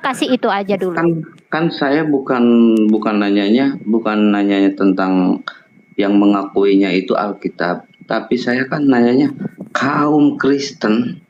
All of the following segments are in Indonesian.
kasih itu aja dulu. Kan saya bukan nanyanya tentang yang mengakuinya itu Alkitab, tapi saya kan nanyanya kaum Kristen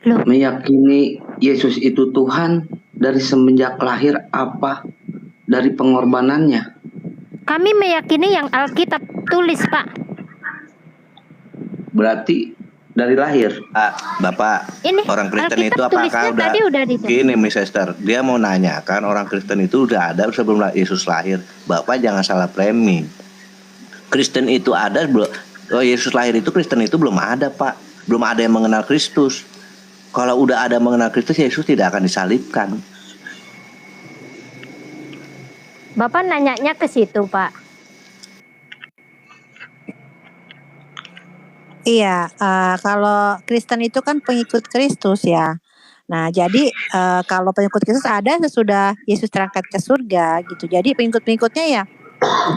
Loh, meyakini Yesus itu Tuhan dari semenjak lahir apa dari pengorbanannya. kami meyakini yang Alkitab tulis, Pak. Berarti dari lahir. Bapak, Ini orang Kristen Alkitab itu apakah tulisnya udah tadi udah dijawab. gini, Miss Esther, dia mau nanya kan orang Kristen itu udah ada sebelum Yesus lahir. Bapak jangan salah framing. Kristen itu ada belum? Oh, Yesus lahir itu Kristen itu belum ada, Pak. Belum ada yang mengenal Kristus. Kalau udah ada mengenal Kristus, Yesus tidak akan disalibkan. Bapak nanyanya ke situ, Pak. Iya, kalau Kristen itu kan pengikut Kristus ya. Nah, jadi kalau pengikut Kristus ada sesudah Yesus terangkat ke surga gitu. Jadi pengikut-pengikutnya ya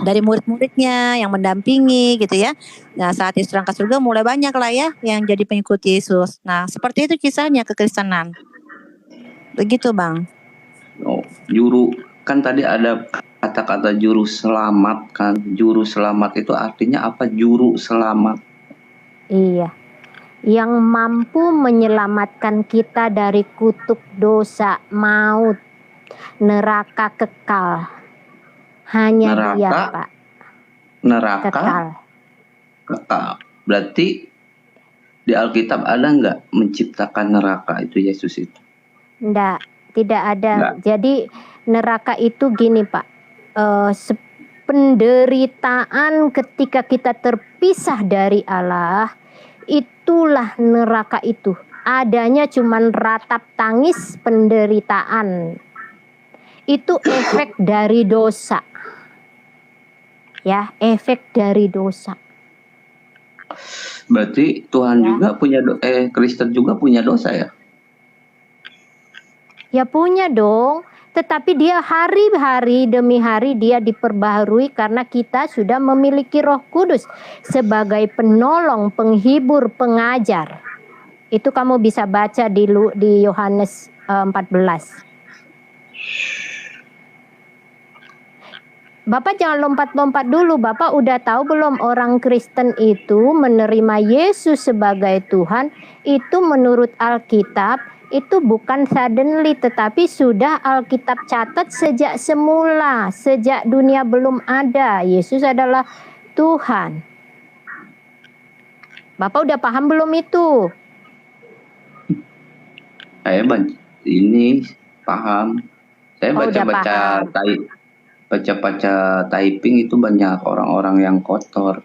dari murid-muridnya yang mendampingi gitu ya. Nah, saat Yesus terangkat ke surga mulai banyak lah ya yang jadi pengikut Yesus. Nah, seperti itu kisahnya kekristenan. Begitu, Bang. Oh, kan tadi ada kata-kata juru selamat kan. Juru selamat itu artinya apa? Juru selamat. Iya. Yang mampu menyelamatkan kita dari kutuk dosa, maut, neraka kekal. Hanya Dia, Pak. Neraka kekal. Berarti di Alkitab ada nggak menciptakan neraka itu Yesus itu? Tidak ada. Jadi neraka itu gini, Pak. Penderitaan ketika kita terpisah dari Allah, itulah neraka itu. Adanya cuman ratap tangis, penderitaan. Itu efek dari dosa. Ya, efek dari dosa. Berarti Tuhan juga punya Kristen juga punya dosa ya? Ya punya dong. Tetapi dia hari-hari demi hari dia diperbaharui karena kita sudah memiliki Roh Kudus sebagai penolong, penghibur, pengajar. Itu kamu bisa baca di Yohanes 14. Bapak jangan lompat-lompat dulu. Bapak udah tahu belum orang Kristen itu menerima Yesus sebagai Tuhan itu menurut Alkitab itu bukan suddenly, tetapi sudah Alkitab catat sejak semula, sejak dunia belum ada. Yesus adalah Tuhan. Bapak udah paham belum itu? Saya ini paham. Saya baca typing itu banyak orang-orang yang kotor.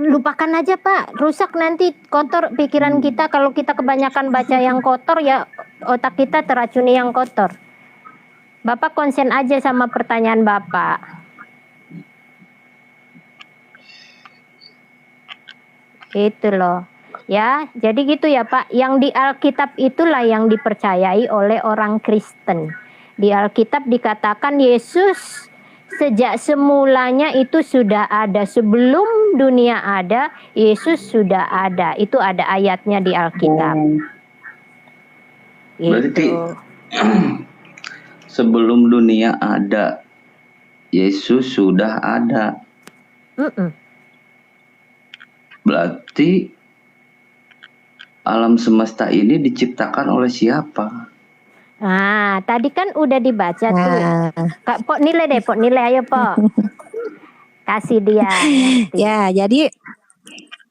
Lupakan aja, Pak, rusak nanti, kotor pikiran kita. Kalau kita kebanyakan baca yang kotor ya otak kita teracuni yang kotor. Bapak konsen aja sama pertanyaan Bapak. Itu loh ya, jadi gitu ya Pak. Yang di Alkitab itulah yang dipercayai oleh orang Kristen. Di Alkitab dikatakan Yesus sejak semulanya itu sudah ada. Sebelum dunia ada, Yesus sudah ada. Itu ada ayatnya di Alkitab. Berarti sebelum dunia ada, Yesus sudah ada. Berarti alam semesta ini diciptakan oleh siapa? Nah, tadi kan udah dibaca tuh. Kak, Pok nilai deh, Pok nilai, ayo Pok. Kasih dia. Ya, jadi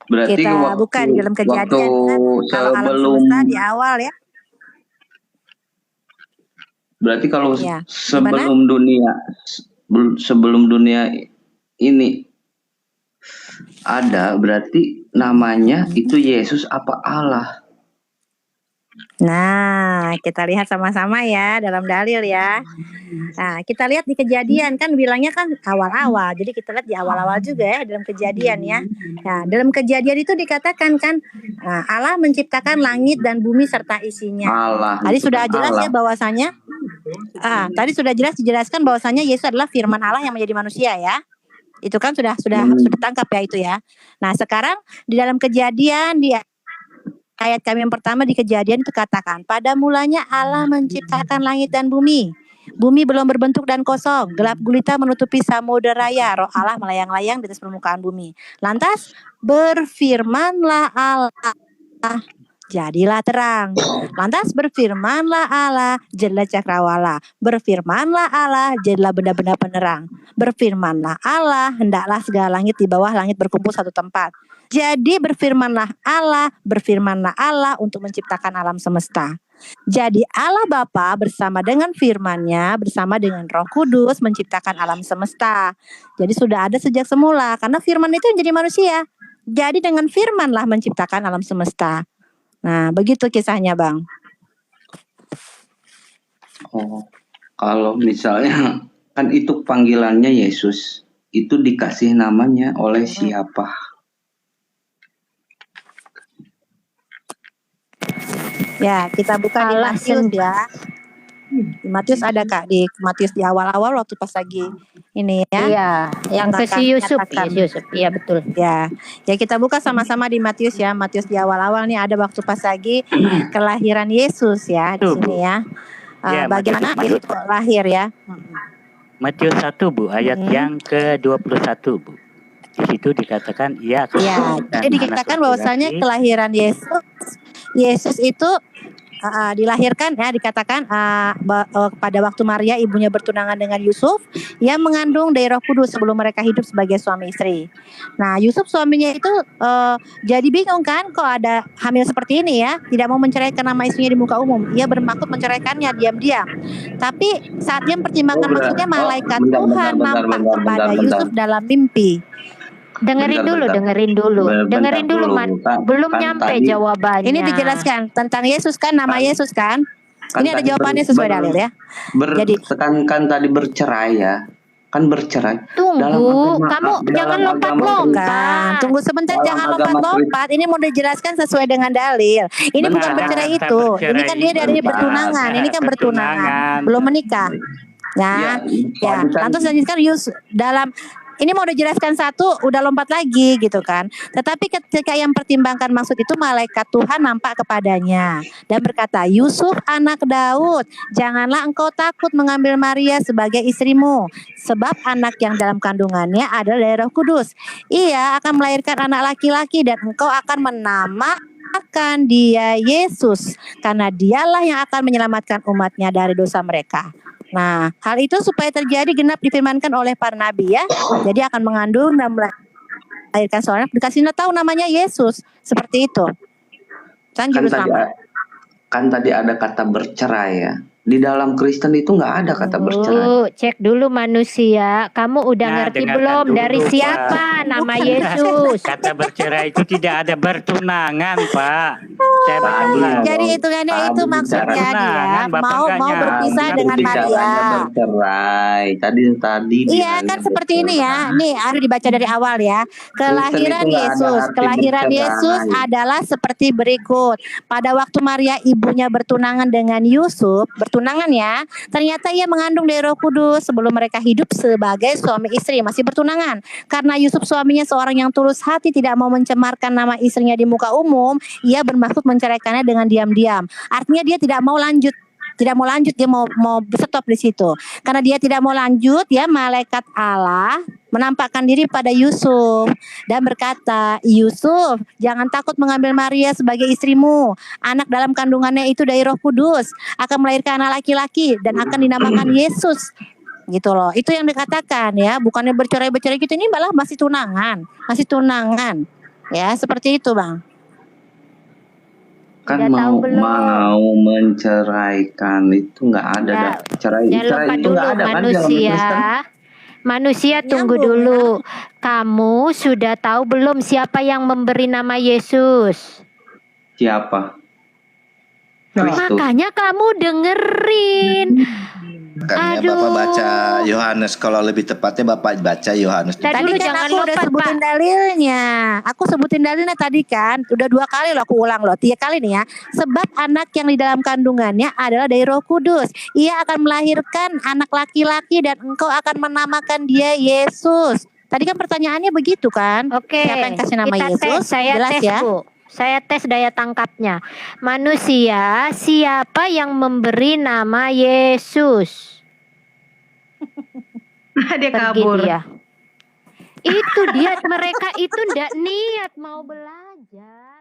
berarti kita bukan dalam kejadian kan, kalau alam semesta di awal ya. Berarti kalau ya, sebelum dunia ini ada, berarti namanya itu Yesus apa Allah? Nah, kita lihat sama-sama ya dalam dalil ya. Nah, kita lihat di Kejadian kan bilangnya kan awal-awal. Jadi kita lihat di awal-awal juga ya dalam Kejadian ya. Nah, dalam Kejadian itu dikatakan kan Allah menciptakan langit dan bumi serta isinya. Tadi sudah jelas ya bahwasanya tadi sudah jelas dijelaskan bahwasanya Yesus adalah firman Allah yang menjadi manusia ya. Itu kan sudah tangkap ya itu ya. Nah, sekarang di dalam Kejadian ayat kami yang pertama di Kejadian itu katakan, pada mulanya Allah menciptakan langit dan bumi. Bumi belum berbentuk dan kosong, gelap gulita menutupi samudera raya, roh Allah melayang-layang di atas permukaan bumi. Lantas berfirmanlah Allah, jadilah terang. Lantas berfirmanlah Allah, jadilah cakrawala. Berfirmanlah Allah, jadilah benda-benda penerang. Berfirmanlah Allah, hendaklah segala langit di bawah langit berkumpul satu tempat. Jadi berfirmanlah Allah untuk menciptakan alam semesta. Jadi Allah Bapa bersama dengan firman-Nya, bersama dengan Roh Kudus menciptakan alam semesta. Jadi sudah ada sejak semula, karena firman itu menjadi manusia. Jadi dengan firman-lah menciptakan alam semesta. Nah, begitu kisahnya, Bang. Oh, kalau misalnya kan itu panggilannya Yesus, itu dikasih namanya oleh siapa? Ya, kita buka di Allah Matius ya. Di Matius ada Kak, di Matius di awal-awal waktu pas lagi ini ya. Iya, yang ke si Yusuf. Nyatakan. Yusuf, iya betul. Ya, kita buka sama-sama di Matius ya. Matius di awal-awal nih ada waktu pas lagi kelahiran Yesus ya di sini ya. Ya, Bagaimana Matius. Yesus lahir ya? Matius 1 Bu, ayat yang ke-21 Bu. Di situ dikatakan ia akan Ya, melahirkan jadi dikatakan anak bahwasanya laki-laki. kelahiran Yesus itu dilahirkan ya, dikatakan pada waktu Maria ibunya bertunangan dengan Yusuf, ia mengandung dari Roh Kudus sebelum mereka hidup sebagai suami istri. Nah, Yusuf suaminya itu jadi bingung kan, kok ada hamil seperti ini ya, tidak mau menceraikan nama istrinya di muka umum. Ia bermaksud menceraikannya diam-diam. Tapi saat dia mempertimbangkan maksudnya, malaikat Tuhan nampak kepada Yusuf dalam mimpi. Dengerin dulu. Dengerin dulu, Man. Belum Kan nyampe tadi- jawabannya. Ini dijelaskan tentang Yesus kan, nama Yesus kan. Ini ada tadi jawabannya sesuai dalil ya. Jadi- kan tadi bercerai ya, kan bercerai. Tunggu, kamu jangan agama lompat-lompat. Kan, tunggu sebentar, Dalam jangan agama lompat-lompat. Ini mau dijelaskan sesuai dengan dalil. Ini Benar, bukan bercerai kata itu. bercerai Ini kan dia dari itu, bertunangan. Pak. Ini kan bertunangan, belum menikah. Nah, ya. Lantas lanjutkan Yusuf dalam ini mau dijelaskan satu, udah lompat lagi gitu kan. Tetapi ketika yang pertimbangkan maksud itu, malaikat Tuhan nampak kepadanya dan berkata, Yusuf anak Daud, janganlah engkau takut mengambil Maria sebagai istrimu, sebab anak yang dalam kandungannya adalah dari Roh Kudus. Ia akan melahirkan anak laki-laki dan engkau akan menamakan dia Yesus, karena dialah yang akan menyelamatkan umatnya dari dosa mereka. Nah, hal itu supaya terjadi genap difirmankan oleh para nabi ya. Jadi akan mengandung dan melahirkan seorang anak, dikasih tahu namanya Yesus. Seperti itu. Kan juru selamat. Kan tadi ada kata bercerai ya. Di dalam Kristen itu nggak ada kata bercerai. Cek dulu manusia. Kamu udah Nah, ngerti dengarkan belum dulu, dari Pak. siapa nama Bukan. Yesus? Kata bercerai itu tidak ada bertunangan, Pak. Saya baca ulang. Jadi hitungannya Tadi itu maksudnya bicara. dia Bapak mau nggak berpisah nyambung. dengan Maria. Bicaranya bercerai. Tadi Iya bilangnya kan seperti ini ya. bercerai. Nih harus dibaca dari awal ya. Kelahiran Kristen itu nggak ada Yesus. arti Kelahiran bercerai. Yesus adalah seperti berikut. Pada waktu Maria ibunya bertunangan dengan Yusuf, bertunangan ya. Ternyata ia mengandung dari Roh Kudus sebelum mereka hidup sebagai suami istri, masih bertunangan. Karena Yusuf suaminya seorang yang tulus hati, tidak mau mencemarkan nama istrinya di muka umum, ia bermaksud menceraikannya dengan diam-diam. Artinya dia tidak mau lanjut, dia mau stop di situ. Karena dia tidak mau lanjut, ya malaikat Allah menampakkan diri pada Yusuf dan berkata, Yusuf, jangan takut mengambil Maria sebagai istrimu. Anak dalam kandungannya itu dari Roh Kudus, akan melahirkan anak laki-laki dan akan dinamakan Yesus. Gitu loh. Itu yang dikatakan ya, bukannya bercerai-bercerai gitu, ini malah masih tunangan. Ya, seperti itu, Bang. Kan Udah tahu belum? mau menceraikan itu nggak ada Ya, dah. Cerai Jangan lupa itu dulu nggak ada kan di dalam manusia. Kristen. Manusia tunggu Nyambung, dulu. Kamu sudah tahu belum siapa yang memberi nama Yesus? Siapa? Kristus. Makanya kamu dengerin. Makanya Aduh. Bapak baca Yohanes, kalau lebih tepatnya Bapak baca Yohanes. Tadi Tadi dulu kan jangan aku udah lompat, sebutin Pak. dalilnya. Aku sebutin dalilnya tadi kan. Udah 2 kali loh, aku ulang loh. 3 kali nih ya. Sebab anak yang di dalam kandungannya adalah dari Roh Kudus. Ia akan melahirkan anak laki-laki dan engkau akan menamakan dia Yesus. Tadi kan pertanyaannya begitu kan? Oke, Siapa yang kasih nama kita Yesus? tes. Saya Jelas tes, ya. Bu. Saya tes daya tangkapnya. Manusia, siapa yang memberi nama Yesus? Dia Pergi kabur. dia. Itu dia, mereka itu ndak niat mau belajar.